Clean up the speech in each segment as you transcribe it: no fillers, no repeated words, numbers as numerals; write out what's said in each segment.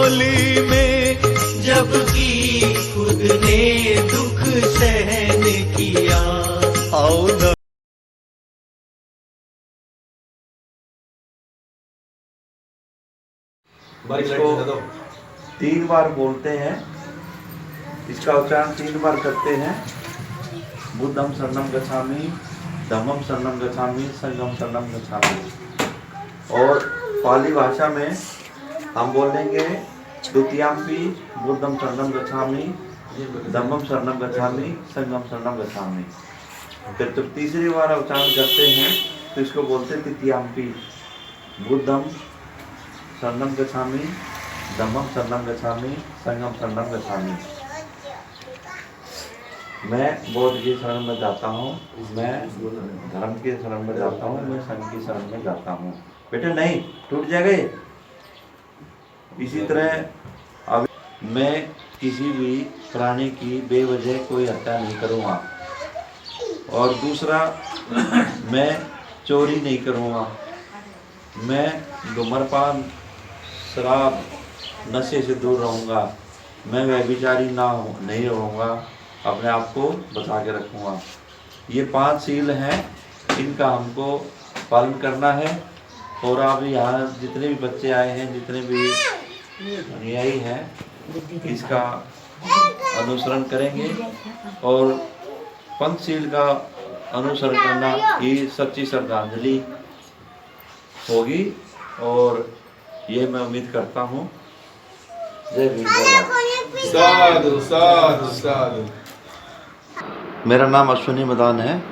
झोली में, जबकि खुद ने दुख सहन किया। आओ न इसको 3 बार बोलते हैं, इसका उच्चारण 3 बार करते हैं। बुद्धम शरणम गच्छामि, धम्मम शरणम गच्छामि, संघम शरणम गच्छामि। और पाली भाषा में हम बोलेंगे द्वितीयम्पि बुद्धम शरणम गच्छामि, धम्मम शरणम गच्छामि, संघम शरणम गच्छामि। फिर जब तीसरी बार उच्चारण करते हैं तो इसको बोलते हैं तृतीयम्पि बुद्धम शरणम गच्छामि, धम्मम शरणम गच्छामि, संघम शरणम गच्छामि। मैं बौद्ध की शरण में जाता हूँ, मैं धर्म की शरण में जाता हूँ, मैं संघ की शरण में जाता हूँ। बेटे नहीं, टूट जाएगा ये। इसी तरह अब मैं किसी भी प्राणी की बेवजह कोई हत्या नहीं करूँगा। और दूसरा, मैं चोरी नहीं करूँगा, मैं धूम्रपान शराब नशे से दूर रहूँगा, मैं व्यभिचारी नहीं रहूँगा, अपने आप को बचा के रखूँगा। ये 5 सील हैं, इनका हमको पालन करना है। और आप यहाँ जितने भी बच्चे आए हैं, जितने भी अनुयायी हैं, इसका अनुसरण करेंगे। और पंचशील का अनुसरण करना ही सच्ची श्रद्धांजलि होगी। और ये मैं उम्मीद करता हूँ। जय भीम, जय भारत। साधु साधु साधु। मेरा नाम अश्विनी मदान है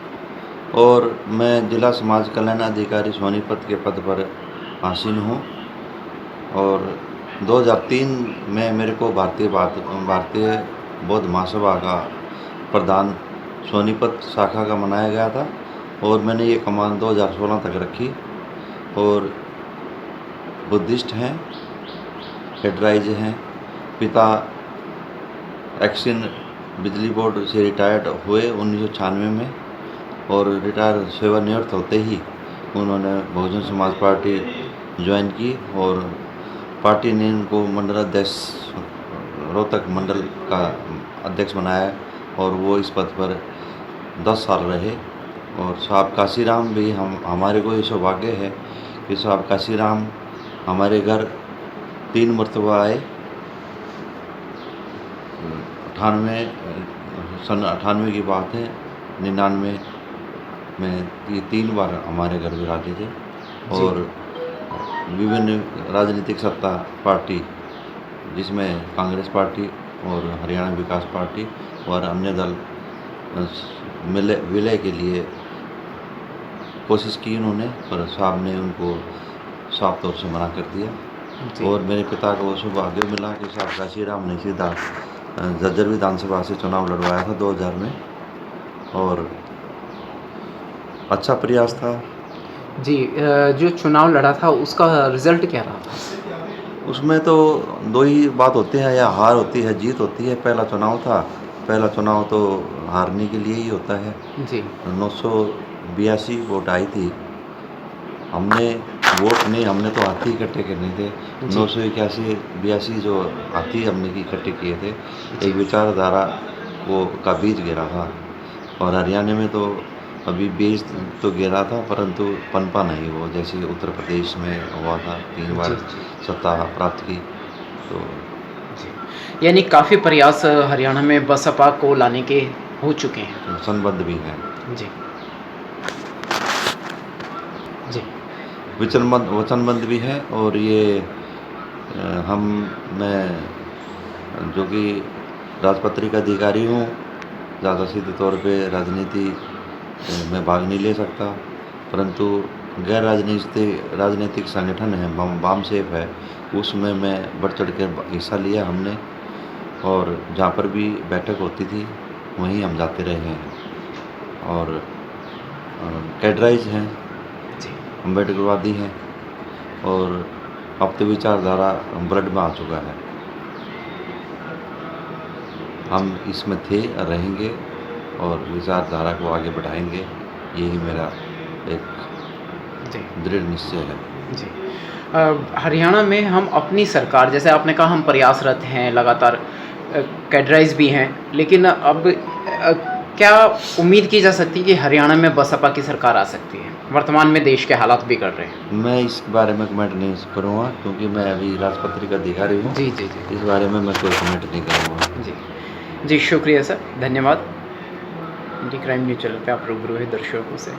और मैं जिला समाज कल्याण अधिकारी सोनीपत के पद पर आसीन हूँ। और 2003 में मेरे को भारतीय बौद्ध महासभा का प्रधान सोनीपत शाखा का बनाया गया था और मैंने ये कमान 2016 तक रखी। और बुद्धिस्ट हैं, हेडराइज हैं, पिता एक्सिन बिजली बोर्ड से रिटायर्ड हुए 1996 में। और रिटायर सेवानिवृत्त होते ही उन्होंने बहुजन समाज पार्टी ज्वाइन की और पार्टी ने उनको मंडल अध्यक्ष, रोहतक मंडल का अध्यक्ष बनाया और वो इस पद पर 10 साल रहे। और साहब काशीराम भी हमारे को ये सौभाग्य है कि साहब काशीराम हमारे घर 3 मरतबा आए। 98 की बात है, 99 में ये 3 बार हमारे घर विराजे थे। और विभिन्न राजनीतिक सत्ता पार्टी, जिसमें कांग्रेस पार्टी और हरियाणा विकास पार्टी और अन्य दल विलय के लिए कोशिश की उन्होंने, पर साहब ने उनको साफ तौर से मना कर दिया। और मेरे पिता को सौभाग्य मिला कि साहब काशीराम ने सीधा झज्जर विधानसभा से चुनाव लड़वाया था 2000 में और अच्छा प्रयास था। जी, जो चुनाव लड़ा था उसका रिजल्ट क्या रहा था? उसमें तो 2 ही बात होती है, या हार होती है, जीत होती है। पहला चुनाव था, पहला चुनाव तो हारने के लिए ही होता है। जी, 982 वोट आई थी। हमने वोट नहीं, हमने तो हाथी इकट्ठे करने थे। 981-82 जो हाथी हमने इकट्ठे किए थे। एक विचारधारा वो का बीज गिरा था। और हरियाणा में तो अभी बीज तो गिरा था, परंतु पनपा नहीं वो, जैसे उत्तर प्रदेश में हुआ था 3 बार सत्ता प्राप्त की। तो यानी काफ़ी प्रयास हरियाणा में बसपा को लाने के हो चुके हैं, संबद्ध भी हैं। जी जी, वचनबद्ध भी है। और ये मैं जो कि राजपत्रित अधिकारी हूँ, ज़्यादा सीधे तौर पे राजनीति में भाग नहीं ले सकता, परंतु गैर राजनीतिक संगठन है, वाम सेफ है, उसमें मैं बढ़ चढ़ के हिस्सा लिया हमने। और जहाँ पर भी बैठक होती थी वहीं हम जाते रहे हैं। और कैडराइज हैं, अम्बेडकरवादी हैं और अब तो विचारधारा ब्लड में आ चुका है। हम इसमें थे, रहेंगे और विचारधारा को आगे बढ़ाएंगे, यही मेरा एक दृढ़ निश्चय है। जी, हरियाणा में हम अपनी सरकार, जैसे आपने कहा हम प्रयासरत हैं, लगातार कैडराइज भी हैं, लेकिन अब क्या उम्मीद की जा सकती है कि हरियाणा में बसपा की सरकार आ सकती है? वर्तमान में देश के हालात बिगड़ रहे हैं। मैं इस बारे में कमेंट नहीं करूँगा क्योंकि मैं अभी राजपत्रित का अधिकारी हूँ। जी जी जी इस बारे में मैं कोई कमेंट नहीं करूँगा। जी जी, शुक्रिया सर, धन्यवाद। इंडी क्राइम न्यूज़ चैनल पे आप रूबरू है दर्शकों से।